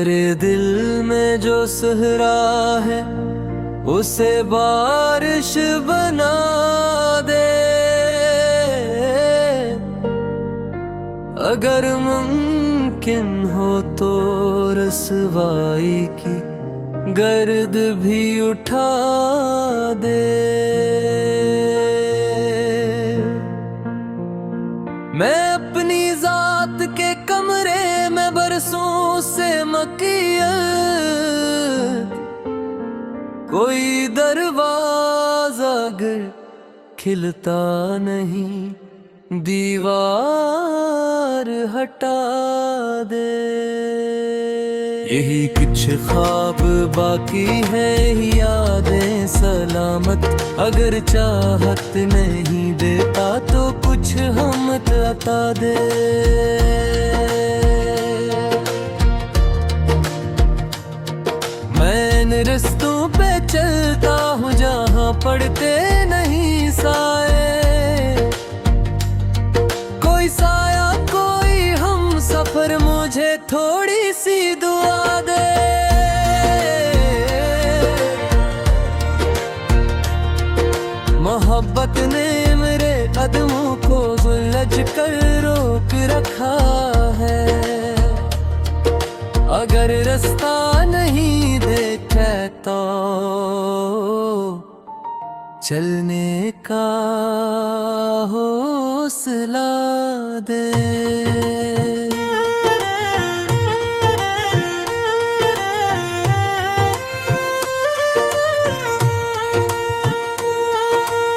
मेरे दिल में जो सहरा है उसे बारिश बना दे। अगर मुमकिन हो तो रसवाई की गर्द भी उठा दे। मैं अपनी जात के कमरे में बरसों से मकीयत, कोई दरवाजा गर खिलता नहीं, दीवार हटा दे। यही कुछ ख्वाब बाकी है, यादें सलामत। अगर चाहत नहीं देता तो कुछ हम अता दे। मैं इन रस्तों पे चलता हूँ जहाँ पड़ते नहीं साए। कोई साया कोई हम सफर, मुझे थोड़ी सी दुआ दे। मोहब्बत ने मेरे कदमों को उलझ कर रोक रखा है। अगर रास्ता नहीं देखे तो चलने का हौसला दे।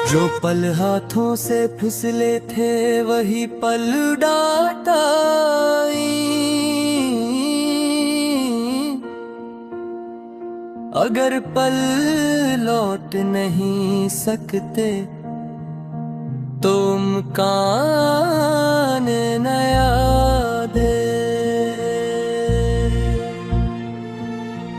जो पल हाथों से फिसले थे वही पल डाटाई। अगर पल लौट नहीं सकते तो मुकान नया दे।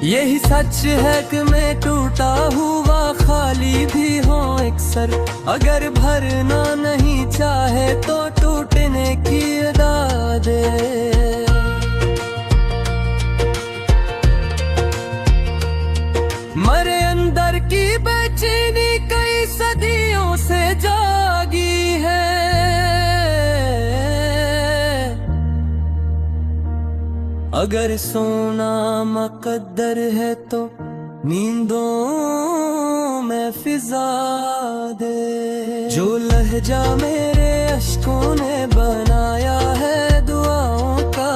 यही सच है कि मैं टूटा हुआ खाली भी हूँ अक्सर। अगर भरना नहीं चाहे तो टूटने की अदा दे। मरे अंदर की बेचैनी कई सदियों से जागी है। अगर सोना मुकद्दर है तो नींदों में फिजा दे। जो लहजा मेरे अश्कों ने बनाया है दुआओं का,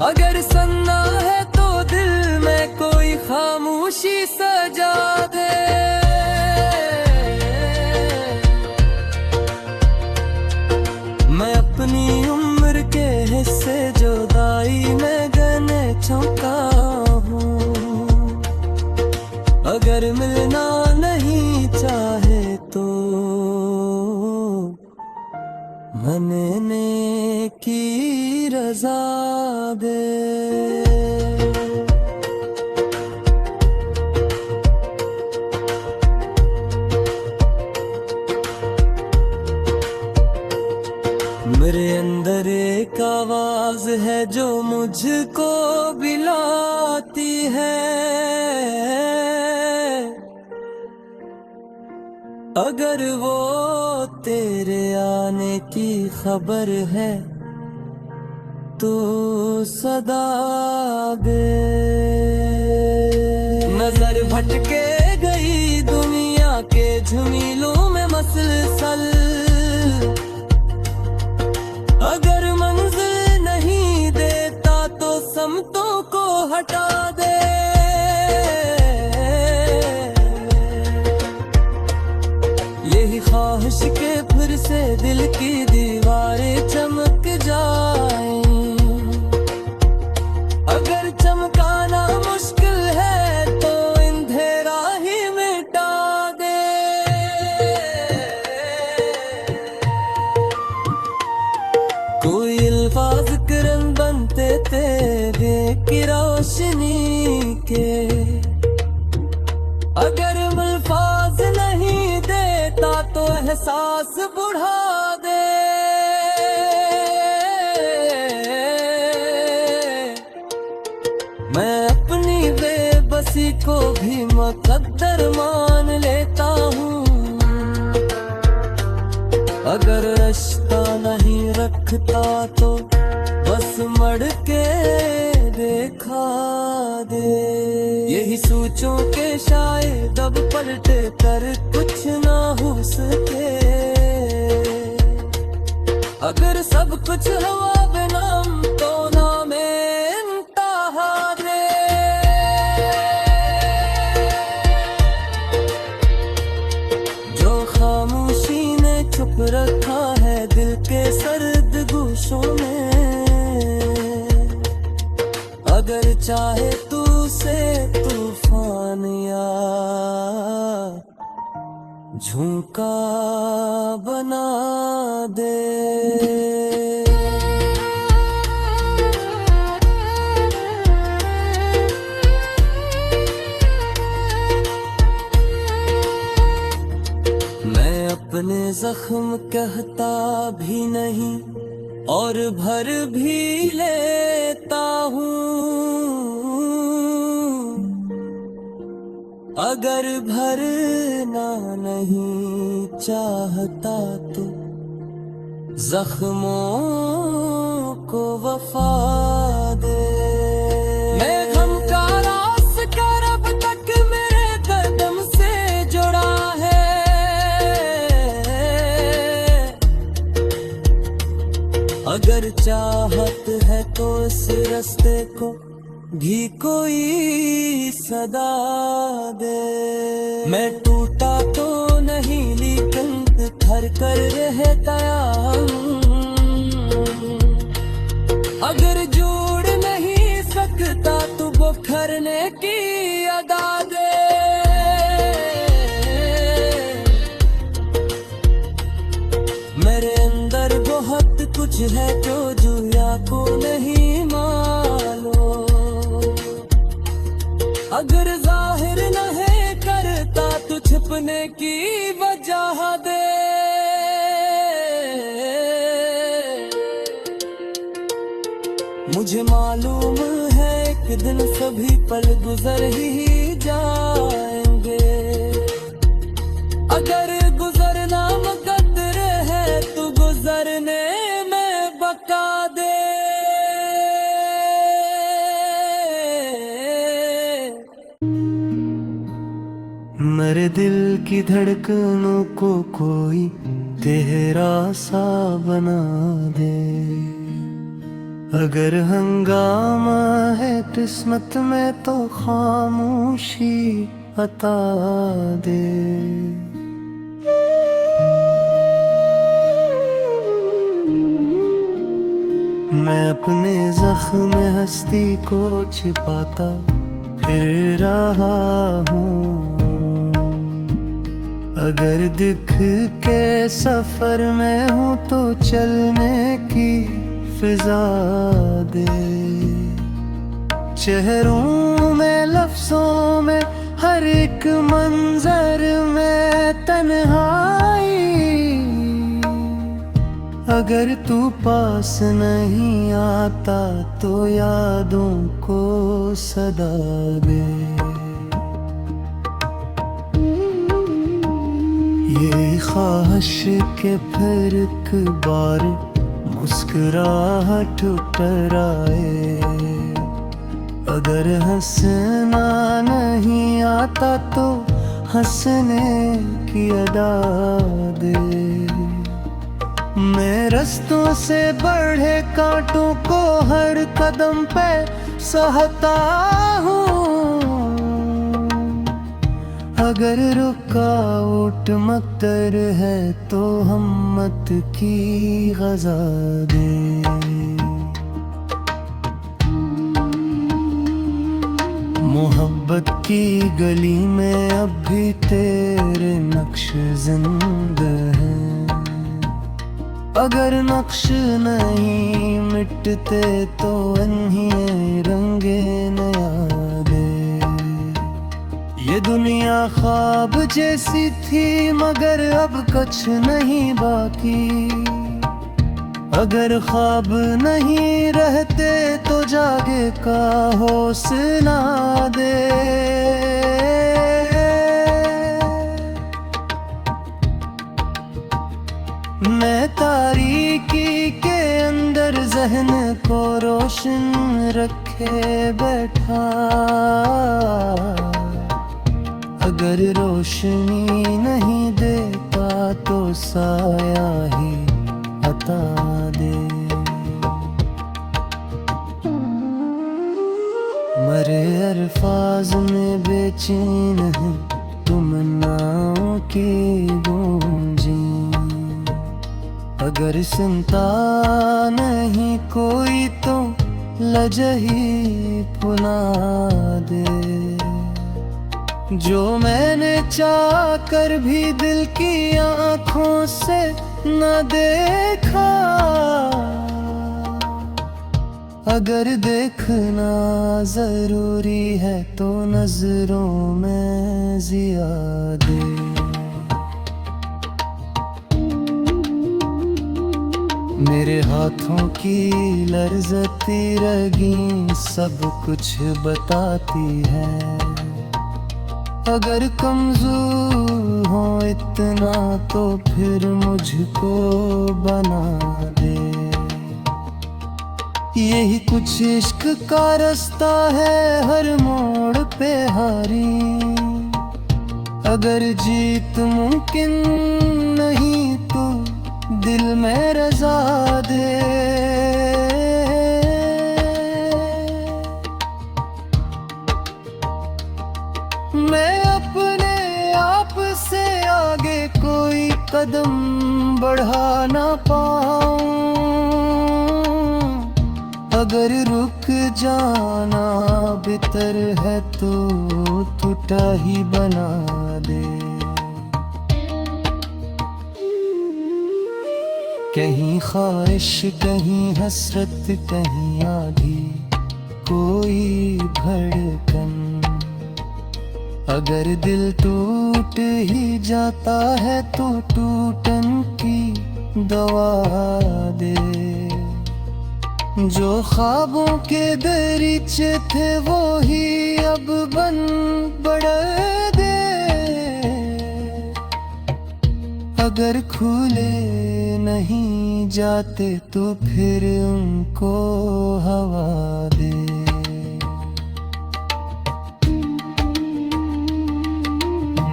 अगर सन्ना है तो दिल में कोई खामोशी सजा दे। मैं अपनी उम्र के हिस्से जुदाई में गने चौंका हूँ। अगर मिलना नहीं चाहे तो मनने की रजा दे। मेरे अंदर एक आवाज है जो मुझको बुलाती है। अगर वो तेरे आने की खबर है तो सदा दे। नजर भटके गई दुनिया के झुमीलों में मसलसल। अगर मंजिल नहीं देता तो समतों को हटा दे। यही ख्वाहिश के फिर से दिल की दीवारें चमक जाएं। अगर चमकाना मुश्किल है तो अंधेरा ही मिटा दे। कोई अल्फाज किरण बनते तेरे की रोशनी के। अगर अल्फाज नहीं देता तो एहसास बढ़ा दे। बेबसी को भी मुकद्दर मान लेता हूँ। अगर रिश्ता नहीं रखता तो बस मड़ के देखा दे। यही सोचों के शायद अब पलटे कर कुछ ना हो सके। अगर सब कुछ हवा बेनाम तो नाम इंतहा दे। जो खामोशी ने चुप रखा है दिल के सर्द गोशों में, अगर चाहे तू से तूफान या झोंका बना दे। मैं अपने जख्म कहता भी नहीं और भर भी लेता हूँ। अगर भरना नहीं चाहता तो जख्मों को वफा दे। मैं गम का रास्ता अब तक मेरे कदम से जुड़ा है। अगर चाहत है तो इस रास्ते को भी कोई सदा दे। मैं टूटा तो नहीं लेकिन बिखर कर रहता हूँ। अगर जोड़ नहीं सकता तो बिखरने की अदा दे। मेरे अंदर बहुत कुछ है जो जुया को नहीं मालूम। अगर जाहिर नहीं करता तो छिपने की वजह दे। मुझे मालूम है एक दिन सभी पल गुजर ही जाएंगे। अगर गुजरना मुकद्दर है तो गुजरने में बका दे। मेरे दिल की धड़कनों को कोई तेरा सा बना दे। अगर हंगामा है किस्मत में तो खामोशी अता दे। मैं अपने जख्म हस्ती को छिपाता फिर रहा हूँ। अगर दिख के सफर में हूँ तो चलने की फिजा दे। चेहरों में लफ्जों में हर एक मंजर में तन्हाई। अगर तू पास नहीं आता तो यादों को सदा दे। ये ख्वाहिश के फिर एक बार मुस्कुराहट टकराए। अगर हंसना नहीं आता तो हंसने की अदा दे। मैं रास्तों से बढ़े कांटों को हर कदम पे सहता हूँ। अगर रुकावट मकदर है तो हिम्मत की ग़ज़ा दे। मोहब्बत की गली में अब भी तेरे नक्श जिंदा हैं। अगर नक्श नहीं मिटते तो इन्हीं रंगे नया दे। ये दुनिया ख्वाब जैसी थी मगर अब कुछ नहीं बाकी। अगर ख्वाब नहीं रहते तो जागे का हौसला दे। रोशन रखे बैठा, अगर रोशनी नहीं देता तो साया ही हटा दे। मरे अल्फाज में बेचैन है तमन्नाओं की गूंजी, अगर सुनता नहीं कोई तो लजही फुला दे। जो मैंने चाह कर भी दिल की आँखों से न देखा, अगर देखना जरूरी है तो नजरों में जिया दे। मेरे हाथों की लर्जती रगी सब कुछ बताती है, अगर कमजोर हो इतना तो फिर मुझको बना दे। यही कुछ इश्क का रास्ता है हर मोड़ पे हारी, अगर जीत मुमकिन नहीं तो दिल में रज़ा दे। मैं अपने आप से आगे कोई कदम बढ़ा ना पाऊं, अगर रुक जाना बेहतर है तो टूटा ही बना दे। कहीं ख्वाहिश कहीं हसरत कहीं आधी कोई धड़कन, अगर दिल टूट ही जाता है तो टूटन की दवा दे। जो ख्वाबों के दरीचे थे वो ही अब बन बढ़ दे, अगर खुले नहीं जाते तो फिर उनको हवा दे।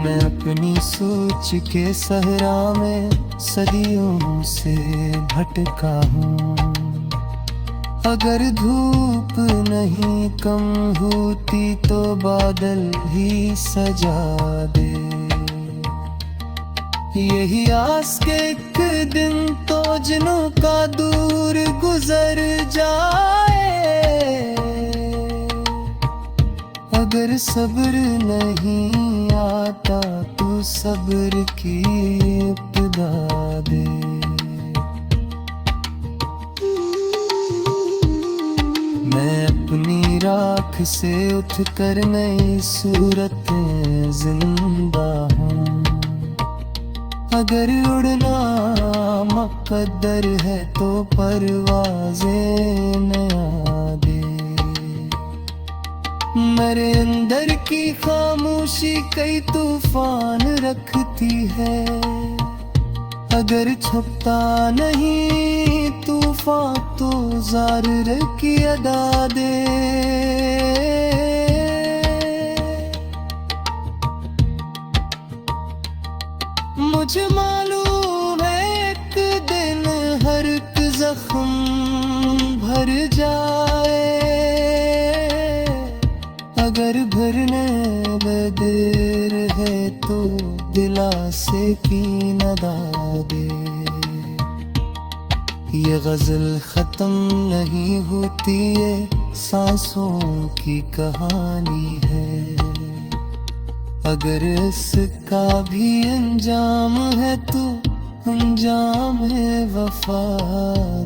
मैं अपनी सोच के सहरा में सदियों से भटका हूँ, अगर धूप नहीं कम होती तो बादल ही सजा दे। यही आस के एक दिन तो जिनों का दूर गुजर जाए, अगर सब्र नहीं आता तो सब्र की इब्तिदा दे। मैं अपनी राख से उठकर नई सूरतें जिंदा हूँ, अगर उड़ना मुक़द्दर है तो परवाज़ें नया दे। मेरे अंदर की खामोशी कई तूफान रखती है, अगर छुपता नहीं तूफान तो ज़ाहिर की अदा दे। मुझे मालूम है एक दिन हर एक जख्म भर जाए, अगर भरने में देर है तो दिलासे की नदा दे। ये गजल खत्म नहीं होती ये सांसों की कहानी है, अगर इसका भी अंजाम है तो अंजाम है वफा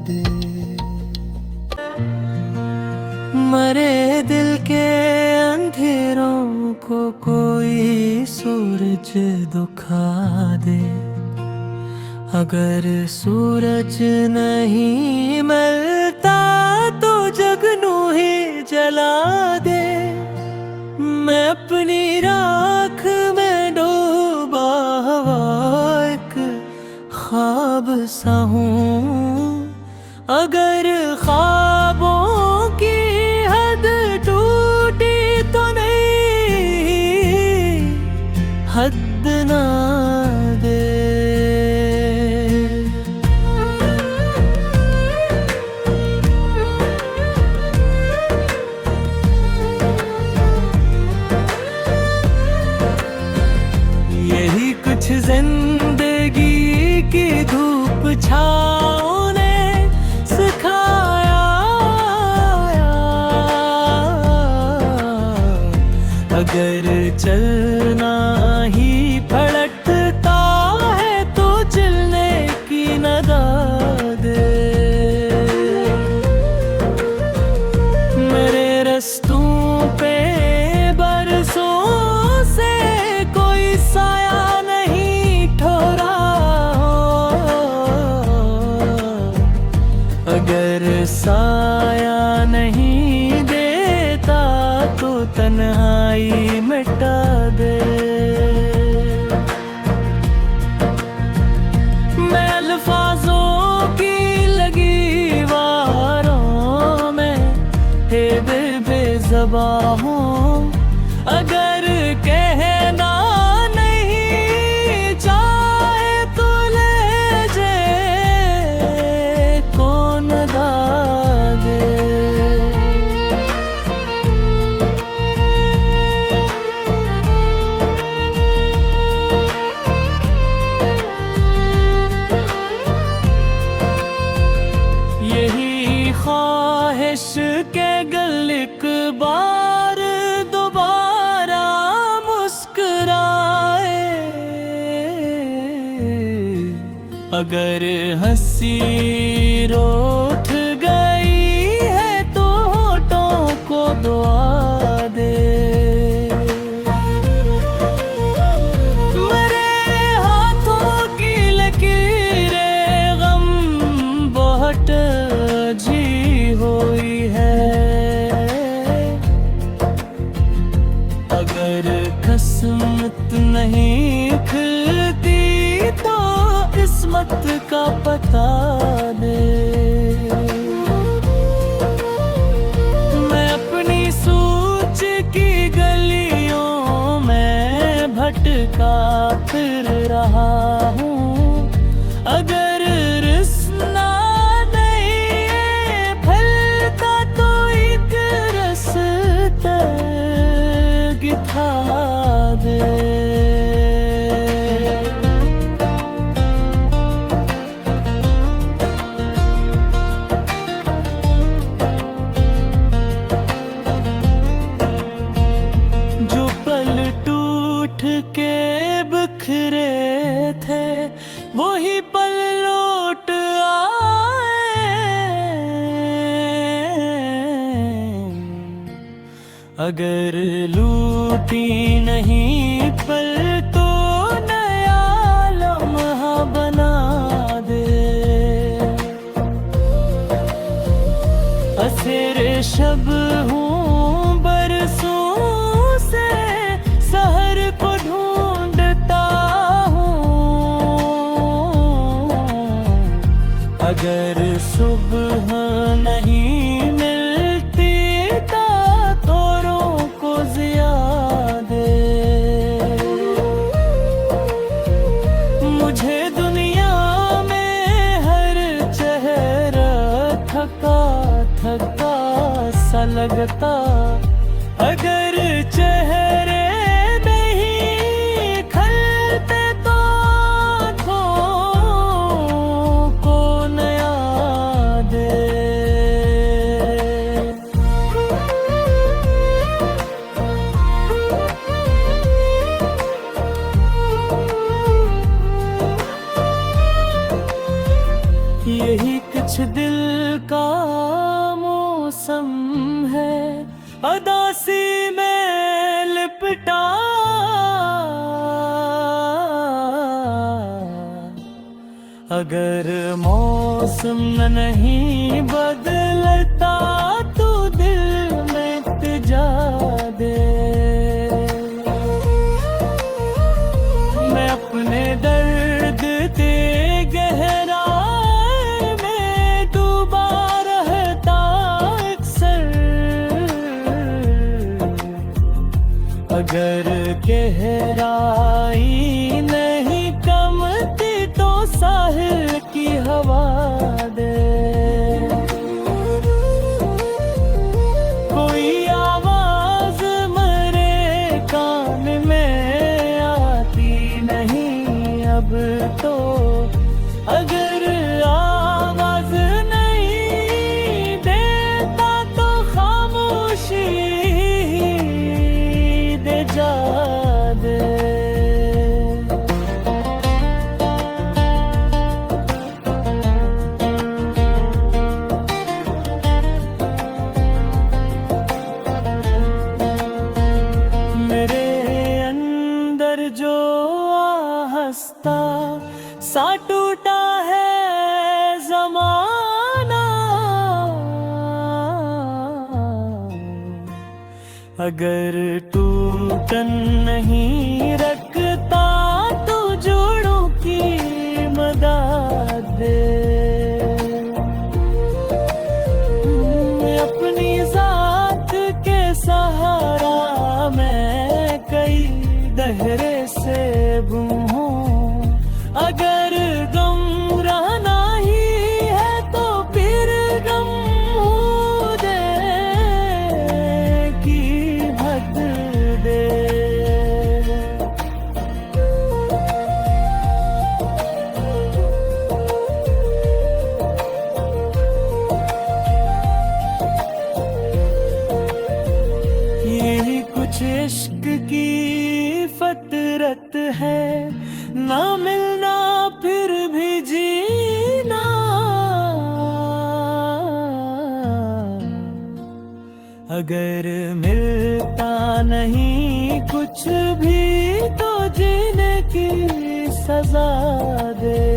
दे। मरे दिल के अंधेरों को कोई सूरज दिखा दे, अगर सूरज नहीं मिलता तो जगनू ही जला दे। मैं अपनी राख में डूबा हुआ एक ख्वाब सा हूँ, अगर ख्वाबों हद ना दे। यही कुछ जिंदगी की धूप छाँव ने सिखाया। अगर चलना ही पलटता है तो चलने की न दादे। मेरे रस्तों पे बरसों से कोई साया नहीं ठहरा हो। अगर साया नहीं देता तो तन्हाई मिटा दे। मैं अल्फाजों की लगी वारों में हे बेज़बां हूँ। अगर कहना नहीं चाहे तो लहजे कौन दादे। यही ख्वाहिश के गल एक बार दोबारा मुस्कुराए। अगर हंसी रूठ गई है तो होठों को दुआ दे। मेरे हाथों की लकीरें गम बहुत जी हुई है। अगर किस्मत नहीं खिलती तो किस्मत का पता दे। मैं अपनी सोच की गलियों में भटका फिर रहा हूँ। अगर रिश्ता नहीं फैलता तो एक रास्ता दिखा दे। जो पल टूट के बिखरे थे वही पल लौट आए। अगर लूटी नहीं पल तो नया लम्हा बना दे। असीर शब हूँ बरसों से सहर को ढूंढता हूँ। अगर सुबह नहीं मिलती तारों को ज़िया दे। मुझे दुनिया में हर चेहरा थका थका सा लगता। अगर चेहरे नहीं खलते तो आँखों को नया दे। यही कुछ दिल का मौसम है अदासी में लिपटा। अगर मौसम नहीं बदलता तो दिल में तिजा दे। मैं अपने दर्द ते गहराई में डूबा रहता अक्सर। अगर गहराई नहीं कमती तो साहिल की हवा दे, कोई आवाज मेरे कान में आती नहीं अब तो, अगर आवाज नहीं देता तो खामोशी दे जा दे। मेरे अंदर जो हंसता सा टूटा है ज़माना, अगर टूटन नहीं रखता तो जोड़ों की मदद दे। अपनी जात के सहारा मैं कई दहरे से गुम हूँ, अगर गम रहना ही है तो फिर गम दे की हद दे। यही कुछ इश्क की फतरत है, ना मिलना फिर भी जीना, अगर मिलता नहीं कुछ भी तो जीने की सजा दे।